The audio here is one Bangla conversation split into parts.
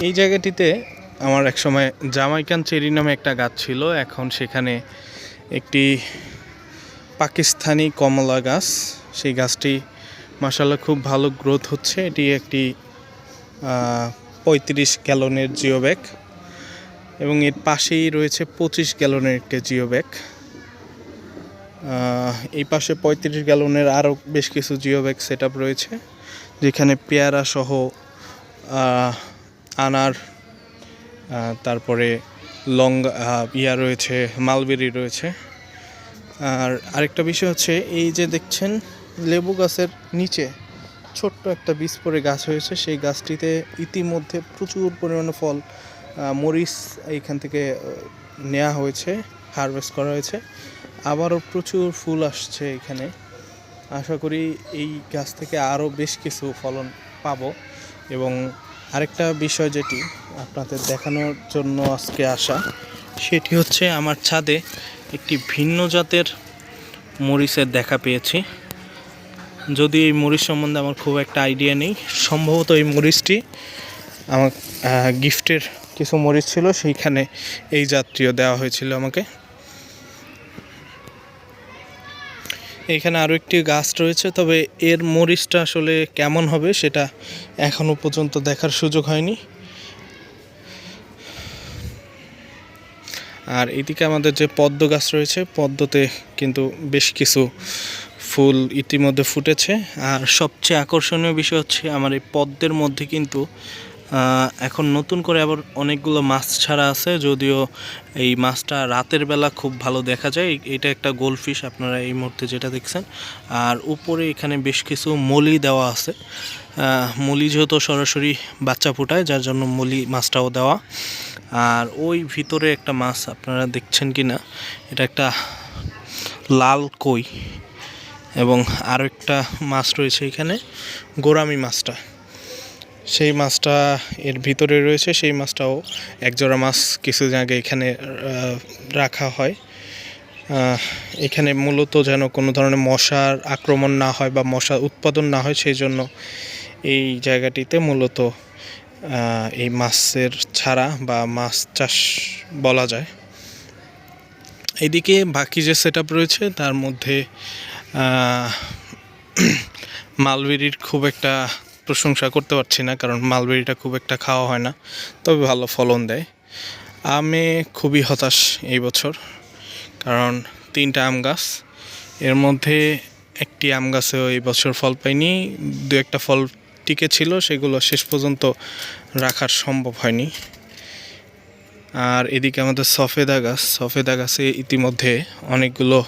এই জায়গাটিতে আমার এক সময় জামাইকান চেরি নামে একটা গাছ ছিল, এখন সেখানে একটি পাকিস্তানি কমলা গাছ, সেই গাছটি মাশাআল্লাহ খুব ভালো গ্রোথ হচ্ছে। এটি একটি 35 গ্যালনের জিও ব্যাগ এবং এর পাশেই রয়েছে 25 গ্যালনের একটি জিও ব্যাগ। এই পাশে 35 গ্যালনের আরও বেশ কিছু জিও ব্যাগ সেট আপ রয়েছে, যেখানে পেয়ারা সহ আনার, তারপরে রয়েছে, মালবেরি রয়েছে। আর আরেকটা বিষয় হচ্ছে, এই যে দেখছেন লেবু গাছের নিচে ছোট্ট একটা বীজ পড়ে গাছ হয়েছে, সেই গাছটিতে ইতিমধ্যে প্রচুর পরিমাণে ফল, মরিচ এইখান থেকে নেওয়া হয়েছে, হারভেস্ট করা হয়েছে। আবারও প্রচুর ফুল আসছে এখানে। আশা করি এই গাছ থেকে আরও বেশ কিছু ফলন পাবো। এবং আরেকটা বিষয় যেটি আপনাদের দেখানোর জন্য আজকে আসা, সেটি হচ্ছে আমার ছাদে একটি ভিন্ন জাতের মরিচের দেখা পেয়েছি। যদি এই মরিচ সম্বন্ধে আমার খুব একটা আইডিয়া নেই, সম্ভবত এই মরিচটি আমার গিফটের কিছু মরিচ ছিল, সেইখানে এই জাতীয় দেওয়া হয়েছিল আমাকে। এখানে আরও একটি গাছ রয়েছে, তবে এর মরিচটা আসলে কেমন হবে সেটা এখনও পর্যন্ত দেখার সুযোগ হয়নি। আর এদিকে আমাদের যে পদ্ম গাছ রয়েছে, পদ্মতে কিন্তু বেশ কিছু ফুল ইতিমধ্যে ফুটেছে। আর সবচেয়ে আকর্ষণীয় বিষয় হচ্ছে, আমার এই পদ্মের মধ্যে কিন্তু এখন নতুন করে আবার অনেকগুলো মাছ ছাড়া আছে, যদিও এই মাছটা রাতের বেলা খুব ভালো দেখা যায়। এটা একটা গোল্ডফিশ আপনারা এই মুহূর্তে যেটা দেখছেন। আর উপরে এখানে বেশ কিছু মলি দেওয়া আছে। মলি যেহেতু সরাসরি বাচ্চা ফোটায়, যার জন্য মলি মাছটাও দেওয়া। আর ওই ভিতরে একটা মাছ আপনারা দেখছেন কি না, এটা একটা লাল কই। এবং আরও একটা মাছ রয়েছে এখানে, গোরামি মাছটা, সেই মাছটা এর ভিতরে রয়েছে। সেই মাছটাও একজোড়া মাছ কিছু জায়গায় এখানে রাখা হয়। এখানে মূলত যেন কোনো ধরনের মশার আক্রমণ না হয় বা মশা উৎপাদন না হয়, সেই জন্য এই জায়গাটিতে মূলত এই মাছের ছাড়া বা মাছ চাষ বলা যায়। এদিকে বাকি যে সেট আপ রয়েছে তার মধ্যে মালবেরির খুব একটা প্রশংসা করতে পারছি না, কারণ মালবেরিটা খুব একটা খাওয়া হয় না, তবে ভালো ফলন দেয়। আমে খুবই হতাশ এই বছর, কারণ 3টা আম গাছ, এর মধ্যে একটি আম গাছেও এই বছর ফল পাইনি। 2-1টা ফল টিকে ছিল, সেগুলো শেষ পর্যন্ত রাখার সম্ভব হয়নি। আর এদিকে আমাদের সফেদা গাছে ইতিমধ্যে অনেকগুলো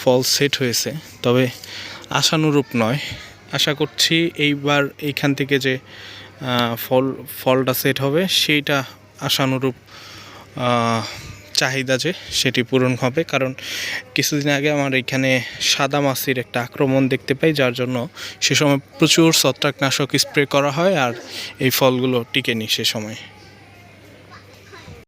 ফল সেট হয়েছে, তবে আশানুরূপ নয়। আশা করছি এইবার এইখান থেকে যে ফলটা সেট হবে সেইটা আশানুরূপ চাহিদা যে সেটি পূরণ হবে। কারণ কিছুদিন আগে আমার এখানে সাদা মাছির একটা আক্রমণ দেখতে পাই, যার জন্য সে সময় প্রচুর ছত্রাকনাশক স্প্রে করা হয়, আর এই ফলগুলো টিকেনি সে সময়।